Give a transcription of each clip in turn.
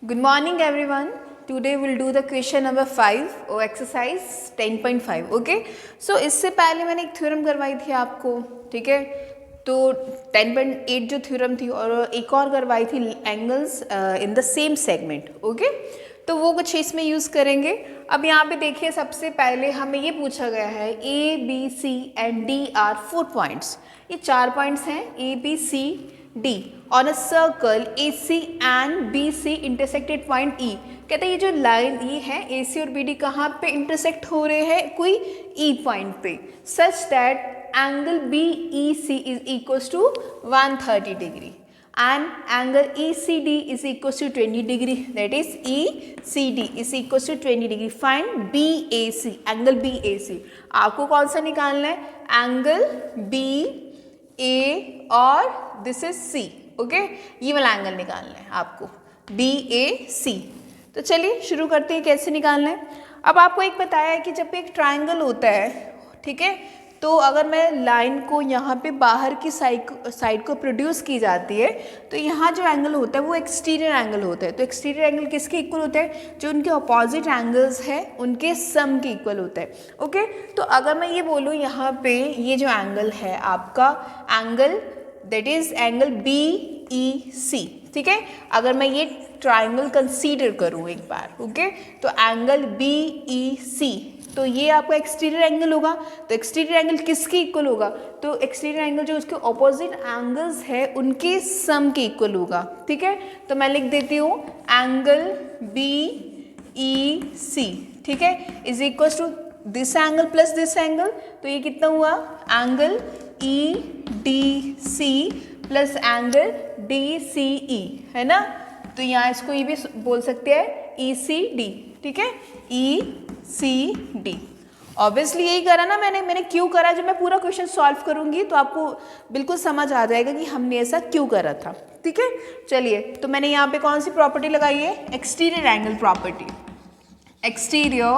Good morning everyone. Today we'll do the question number 5 or exercise 10.5. Okay. So इससे पहले मैंने एक theorem करवाई थी आपको, ठीक है. तो 10.8 जो थ्योरम थी और एक और करवाई थी angles in the same segment. Okay. तो वो कुछ इसमें यूज़ करेंगे. अब यहाँ पे देखिए सबसे पहले हमें ये पूछा गया है A, B, C and D are 4 points. ये 4 पॉइंट्स हैं A, B, C, D on a circle AC and BC intersected point E. कहते हैं ये जो लाइन ये है AC और BD कहाँ पे इंटरसेक्ट हो रहे हैं, कोई E पॉइंट पे, such that angle BEC is equals to 130 degree and angle ECD is equals to 20 degree, that is ECD is equals to 20 degree. Find BAC, angle BAC. आपको कौन सा निकालना है, एंगल BA और दिस इज C. ओके, ये वाला angle निकालना है आपको, BAC. तो चलिए शुरू करते हैं कैसे निकालना है. अब आपको एक बताया है कि जब एक ट्राइंगल होता है, ठीक है, तो अगर मैं लाइन को यहाँ पे बाहर की साइड को प्रोड्यूस की जाती है तो यहाँ जो एंगल होता है वो एक्सटीरियर एंगल होता है. तो एक्सटीरियर एंगल किसके इक्वल होता है, जो उनके अपोजिट एंगल्स हैं उनके सम के इक्वल होता है. ओके. तो अगर मैं ये बोलूँ यहाँ पे ये जो एंगल है आपका angle that is angle BEC, ठीक है. अगर मैं ये ट्राइंगल कंसीडर करूँ एक बार, ओके, तो एंगल BEC, तो ये आपका एक्सटीरियर एंगल होगा. तो एक्सटीरियर एंगल किसके इक्वल होगा, तो एक्सटीरियर एंगल जो उसके ऑपोजिट एंगल्स है उनके सम के इक्वल होगा. ठीक है. तो मैं लिख देती हूँ एंगल BEC, ठीक है, is equal to this angle plus this angle. तो ये कितना हुआ, angle EDC plus angle DCE, है ना. तो यहाँ इसको ये भी बोल सकते हैं ECD, ठीक है, ECD. ऑब्वियसली यही करा ना मैंने क्यों करा. जब मैं पूरा क्वेश्चन सॉल्व करूंगी तो आपको बिल्कुल समझ आ जाएगा कि हमने ऐसा क्यों करा था. ठीक है. चलिए, तो मैंने यहाँ पे कौन सी प्रॉपर्टी लगाई है, exterior angle property. Exterior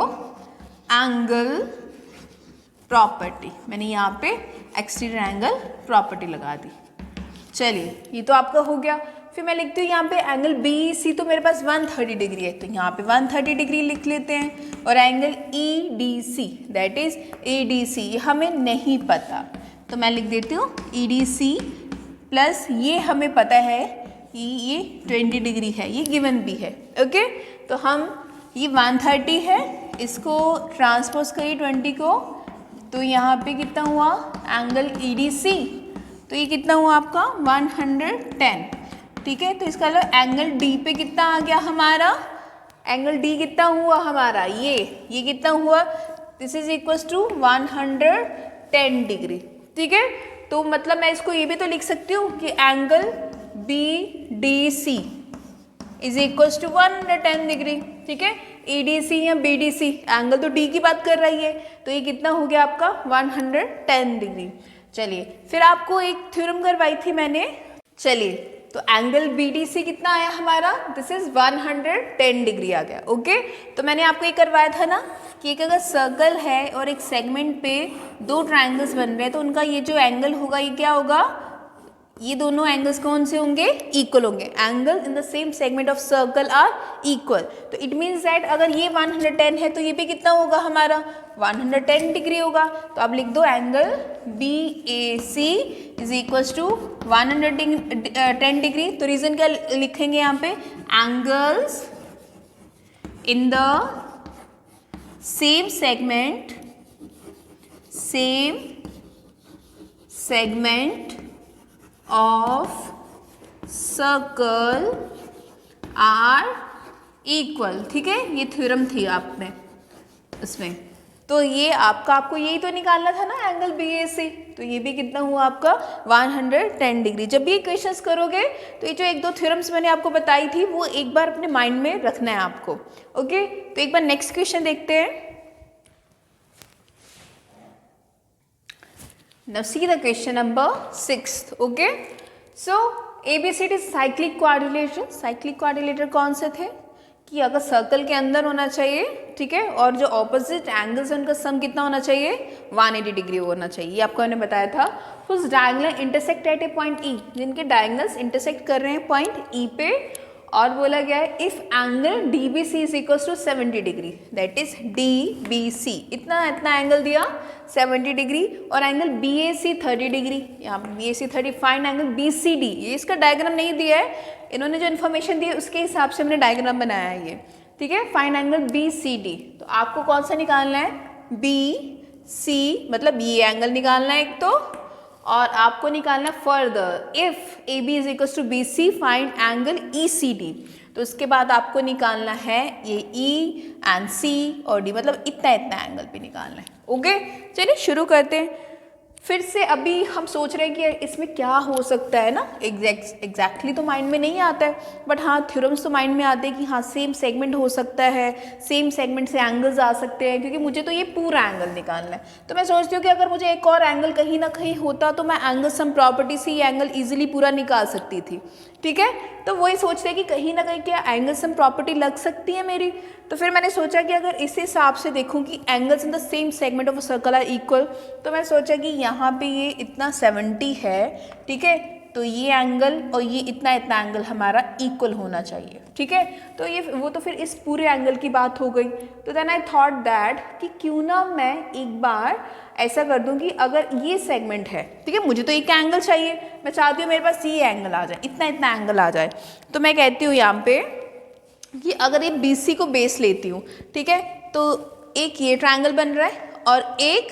angle property, मैंने यहाँ पे एक्सटीरियर एंगल प्रॉपर्टी लगा दी. चलिए, ये तो आपका हो गया. फिर मैं लिखती हूँ यहाँ पे एंगल BEC, तो मेरे पास 130 डिग्री है, तो यहाँ पे 130 डिग्री लिख लेते हैं. और angle EDC that is ADC, ये हमें नहीं पता, तो मैं लिख देती हूँ EDC प्लस ये हमें पता है कि ये 20 डिग्री है, ये गिवन भी है. ओके. तो हम ये 130 है, इसको ट्रांसपोज करिए 20 को, तो यहाँ पे कितना हुआ एंगल EDC, तो ये कितना हुआ आपका 110. ठीक है. तो इसका मतलब एंगल D पे कितना आ गया हमारा, एंगल D कितना हुआ हमारा, ये कितना हुआ, this is equals to 110 degree. ठीक है. तो मतलब मैं इसको ये भी तो लिख सकती हूँ कि angle BDC is equals to 110 degree. ठीक है. EDC या BDC, एंगल तो D की बात कर रही है, तो ये कितना हो गया आपका 110 डिग्री. चलिए, फिर आपको एक थ्योरम करवाई थी मैंने. चलिए, तो एंगल BDC कितना आया हमारा, दिस इज 110 डिग्री आ गया. ओके. तो मैंने आपको ये करवाया था ना कि एक अगर सर्कल है और एक सेगमेंट पे दो ट्राइंगल्स बन रहे हैं तो उनका ये जो एंगल होगा ये क्या होगा, ये दोनों एंगल्स कौन से होंगे, इक्वल होंगे. Angle in the same segment of circle are equal. तो इट मीन्स दैट अगर ये 110 है तो ये भी कितना होगा हमारा 110 डिग्री होगा. तो आप लिख दो angle BAC is equals to 110 degree. तो रीजन क्या लिखेंगे यहाँ पे, angles in the same segment of circle are equal. ठीक है. ये थ्योरम थी आपने उसमें, तो ये आपको यही तो निकालना था ना एंगल BAC. तो ये भी कितना हुआ आपका 110 डिग्री. जब भी क्वेश्चंस करोगे तो ये जो एक दो थ्योरम्स मैंने आपको बताई थी वो एक बार अपने माइंड में रखना है आपको. ओके. तो एक बार नेक्स्ट क्वेश्चन देखते हैं. Now see the question number 6. Okay. So ABCD cyclic quadrilateral. Cyclic quadrilateral कौन से थे कि अगर सर्कल के अंदर होना चाहिए, ठीक है, और जो ऑपोजिट एंगल्स है उनका सम कितना होना चाहिए 180 डिग्री होना चाहिए. ये आपको मैंने बताया था. Diagonal intersect at A point E, जिनके डायगोनल्स इंटरसेक्ट कर रहे हैं पॉइंट E पे और बोला गया है if angle D B C is equal to 70 degree, that is D B C, इतना इतना एंगल दिया 70 डिग्री, और angle B A C 30 degree, यहाँ पर B A C 30, find angle B C D. ये इसका डायग्राम नहीं दिया है, इन्होंने जो इन्फॉर्मेशन दी है उसके हिसाब से हमने डायग्राम बनाया है ये, ठीक है। Find angle B C D, तो आपको कौन सा निकालना है, बी सी, मतलब ये एंगल निकालना है एक तो, और आपको निकालना further if A B is equal to B C find angle E C D. तो उसके बाद आपको निकालना है ये ई एंड सी और डी, मतलब इतना इतना एंगल भी निकालना है। ओके, चलिए शुरू करते हैं फिर से। अभी हम सोच रहे हैं कि इसमें क्या हो सकता है ना, एग्जैक्टली तो माइंड में नहीं आता है, बट हाँ थ्योरम्स तो माइंड में आते हैं कि हाँ सेम सेगमेंट हो सकता है, सेम सेगमेंट से एंगल्स आ सकते हैं, क्योंकि मुझे तो ये पूरा एंगल निकालना है। तो मैं सोचती हूँ कि अगर मुझे एक और एंगल कहीं ना कहीं होता तो मैं एंगल सम प्रॉपर्टी से ये एंगल ईजिली पूरा निकाल सकती थी, ठीक है। तो वही सोचते हैं कि कहीं ना कहीं क्या एंगल सम प्रॉपर्टी लग सकती है मेरी। तो फिर मैंने सोचा कि अगर इस हिसाब से देखूं कि angles in the same segment of a circle are equal, तो मैं सोचा कि यहाँ पे ये इतना 70 है, ठीक है, तो ये एंगल और ये इतना इतना एंगल हमारा इक्वल होना चाहिए, ठीक है। तो ये वो तो फिर इस पूरे एंगल की बात हो गई। तो देन आई थॉट दैट कि क्यों ना मैं एक बार ऐसा कर दूं कि अगर ये सेगमेंट है, ठीक है, मुझे तो एक एंगल चाहिए, मैं चाहती हूँ मेरे पास ये एंगल आ जाए, इतना इतना एंगल आ जाए। तो मैं कहती हूँ यहाँ पे कि अगर ये बी सी को बेस लेती हूँ, ठीक है, तो एक ये ट्रायंगल बन रहा है और एक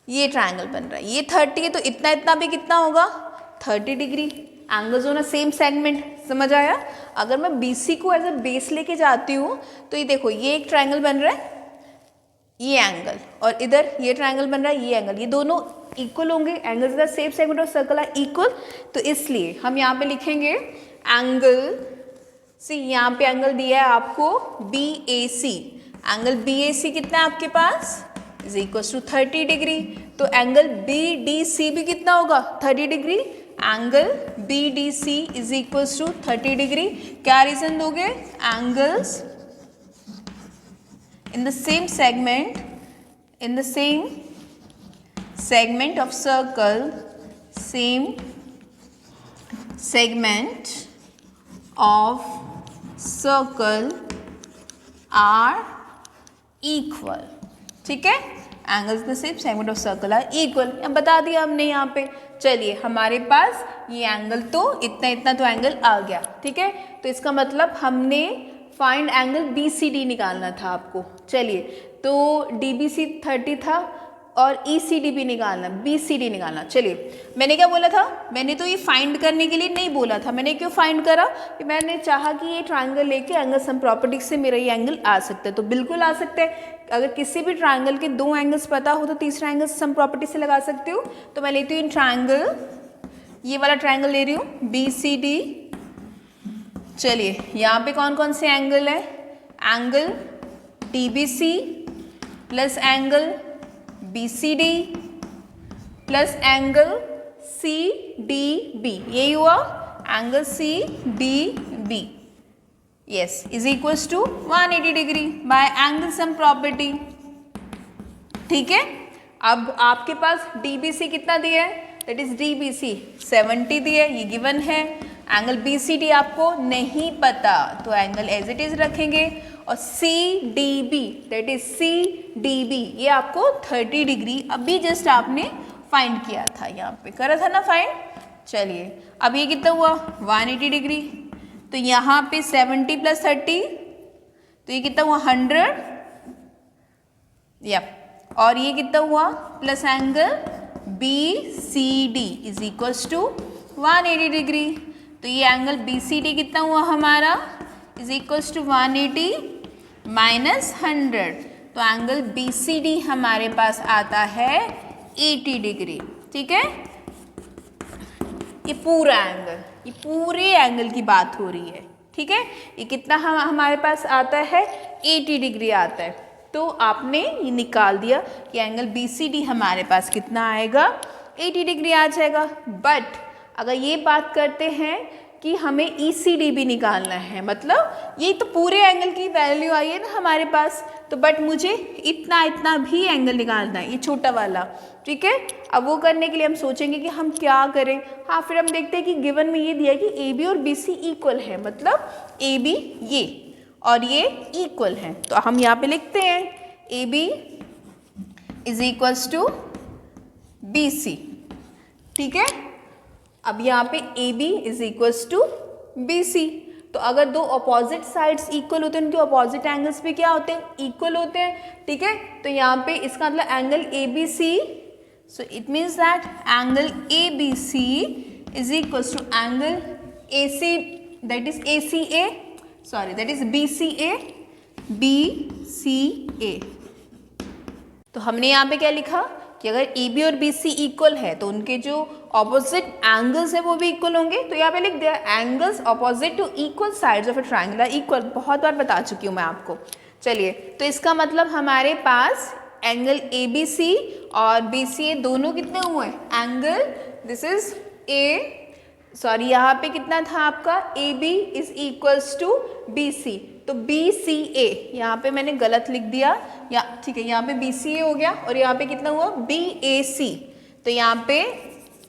ये ट्रायंगल बन रहा है, ये 30 है, तो इतना इतना भी कितना होगा 30 डिग्री, एंगल्स होना सेम सेगमेंट, समझ आया। अगर मैं बी सी को एज अ बेस लेके जाती हूँ तो ये देखो ये एक ट्रायंगल बन रहा है, ये एंगल, और इधर ये ट्रायंगल बन रहा है, ये एंगल, ये दोनों इक्वल होंगे, angles the same segment of circle are equal. तो इसलिए हम यहाँ पे लिखेंगे एंगल सी, यहाँ पे एंगल दिया है आपको B A C, angle B A C कितना है आपके पास इज इक्वल टू 30 डिग्री। तो एंगल बी डी सी भी कितना होगा 30 degree, angle B D C is equal to 30 degree. क्या रीजन दोगे, angles in the same segment of circle, same segment of circle are equal, ठीक है, angles the same segment of circle are equal, बता दिया हमने यहाँ पे। चलिए हमारे पास ये एंगल तो इतना इतना तो एंगल आ गया, ठीक है। तो इसका मतलब हमने find angle B C D निकालना था आपको। चलिए, तो डी बी सी 30 था और ई सी डी भी निकालना, बी सी डी निकालना। चलिए, मैंने क्या बोला था, मैंने तो ये फाइंड करने के लिए नहीं बोला था, मैंने क्यों फाइंड करा कि मैंने चाहा कि ये ट्रायंगल लेके एंगल सम प्रॉपर्टी से मेरा ये एंगल आ सकता है। तो बिल्कुल आ सकता है, अगर किसी भी ट्रायंगल के दो एंगल्स पता हो तो तीसरा एंगल सम प्रॉपर्टी से लगा सकते हो। तो मैं लेती हूँ ट्रायंगल, ये वाला ट्रायंगल ले रही हूँ बी सी डी। चलिए, यहाँ पे कौन कौन से एंगल है, angle D B C plus angle B C D plus angle C D B, यही हुआ angle C D B, yes, is equals to 180 degree by angle sum property, ठीक है। अब आपके पास डी बी सी कितना दिया है, that is D B C 70 दिया है, ये गिवन है। एंगल बी सी डी आपको नहीं पता, तो एंगल एज इट इज रखेंगे, और C D B that is C D B, ये आपको 30 डिग्री अभी जस्ट आपने फाइंड किया था, यहाँ पे करा था ना फाइंड। चलिए, अब ये कितना हुआ 180 डिग्री, तो यहाँ पे 70 प्लस 30, तो ये कितना हुआ 100, या और ये कितना हुआ plus angle B C D is equals to 180 degree. तो ये एंगल बी सी डी कितना हुआ हमारा इज इक्वल्स टू 180 माइनस 100, तो एंगल बी सी डी हमारे पास आता है 80 डिग्री, ठीक है। ये पूरा एंगल, ये पूरे एंगल की बात हो रही है, ठीक है। ये कितना हमारे पास आता है 80 डिग्री आता है। तो आपने ये निकाल दिया कि एंगल बी सी डी हमारे पास कितना आएगा 80 डिग्री आ जाएगा। बट अगर ये बात करते हैं कि हमें ECD भी निकालना है, मतलब ये तो पूरे एंगल की वैल्यू आई है ना हमारे पास, तो बट मुझे इतना इतना भी एंगल निकालना है, ये छोटा वाला, ठीक है। अब वो करने के लिए हम सोचेंगे कि हम क्या करें। हाँ, फिर हम देखते हैं कि गिवन में ये दिया है कि AB और BC इक्वल है, मतलब AB ये और ये इक्वल है, तो हम यहाँ पे लिखते हैं AB is equals to BC, ठीक है। अब यहाँ पे AB is equals to BC, तो अगर दो अपोजिट साइड्स इक्वल होते हैं, उनके अपोजिट एंगल्स भी क्या होते हैं, इक्वल होते हैं, ठीक है। तो यहाँ पे इसका मतलब angle ABC, so it means that angle ABC is equals to angle AC, that is ACA, sorry that is BCA। तो हमने यहाँ पे क्या लिखा कि अगर AB और BC इक्वल है तो उनके जो ऑपोजिट एंगल्स है वो भी इक्वल होंगे। तो यहाँ पे लिख दिया angles opposite to equal sides of a triangle are equal, बहुत बार बता चुकी हूँ मैं आपको। चलिए, तो इसका मतलब हमारे पास एंगल ABC और BCA दोनों कितने हुए, एंगल दिस इज सॉरी यहाँ पे कितना था आपका, AB is equals to BC, तो BCA यहाँ पे मैंने गलत लिख दिया, या ठीक है, यहाँ पे BCA हो गया और यहाँ पे कितना हुआ BAC, तो यहाँ पे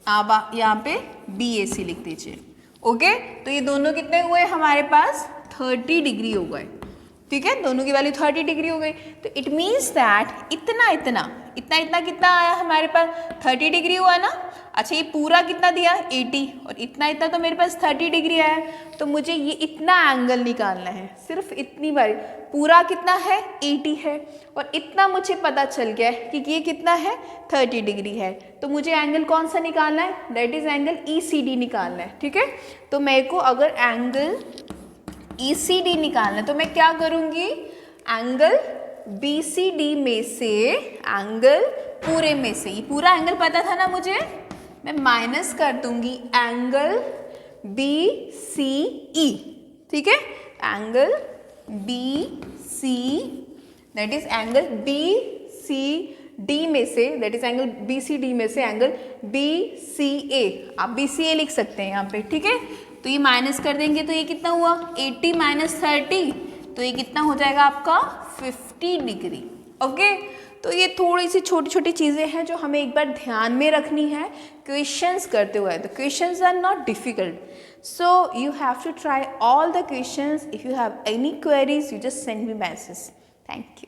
आप यहाँ पे BAC लिख दीजिए, ओके। तो ये दोनों कितने हुए हमारे पास, 30 डिग्री हो गए, ठीक है, दोनों की वैल्यू 30 डिग्री हो गई। तो इट मीन्स दैट इतना इतना इतना इतना कितना आया हमारे पास, 30 डिग्री हुआ ना। अच्छा, ये पूरा कितना दिया 80 और इतना इतना तो मेरे पास 30 डिग्री आया, तो मुझे ये इतना एंगल निकालना है, सिर्फ इतनी बार, पूरा कितना है 80 है और इतना मुझे पता चल गया है कि ये कितना है 30 डिग्री है, तो मुझे एंगल कौन सा निकालना है, दैट इज एंगल ECD निकालना है, ठीक है। तो मेरे को अगर एंगल ECD निकालना है तो मैं क्या करूँगी, एंगल BCD में से एंगल पूरे में से, ये पूरा एंगल पता था ना मुझे, मैं माइनस कर दूंगी एंगल BCE, ठीक है, angle BC that is angle BCD में से, दैट इज एंगल BCD में से एंगल BCA, आप BCA लिख सकते हैं यहाँ पे, ठीक है। तो ये माइनस कर देंगे तो ये कितना हुआ 80 माइनस 30, तो ये कितना हो जाएगा आपका 50 डिग्री, ओके। तो ये थोड़ी सी छोटी छोटी चीज़ें हैं जो हमें एक बार ध्यान में रखनी है क्वेश्चंस करते हुए। The questions are not difficult, so you have to try all the questions. If you have any queries, you just send me message. Thank you.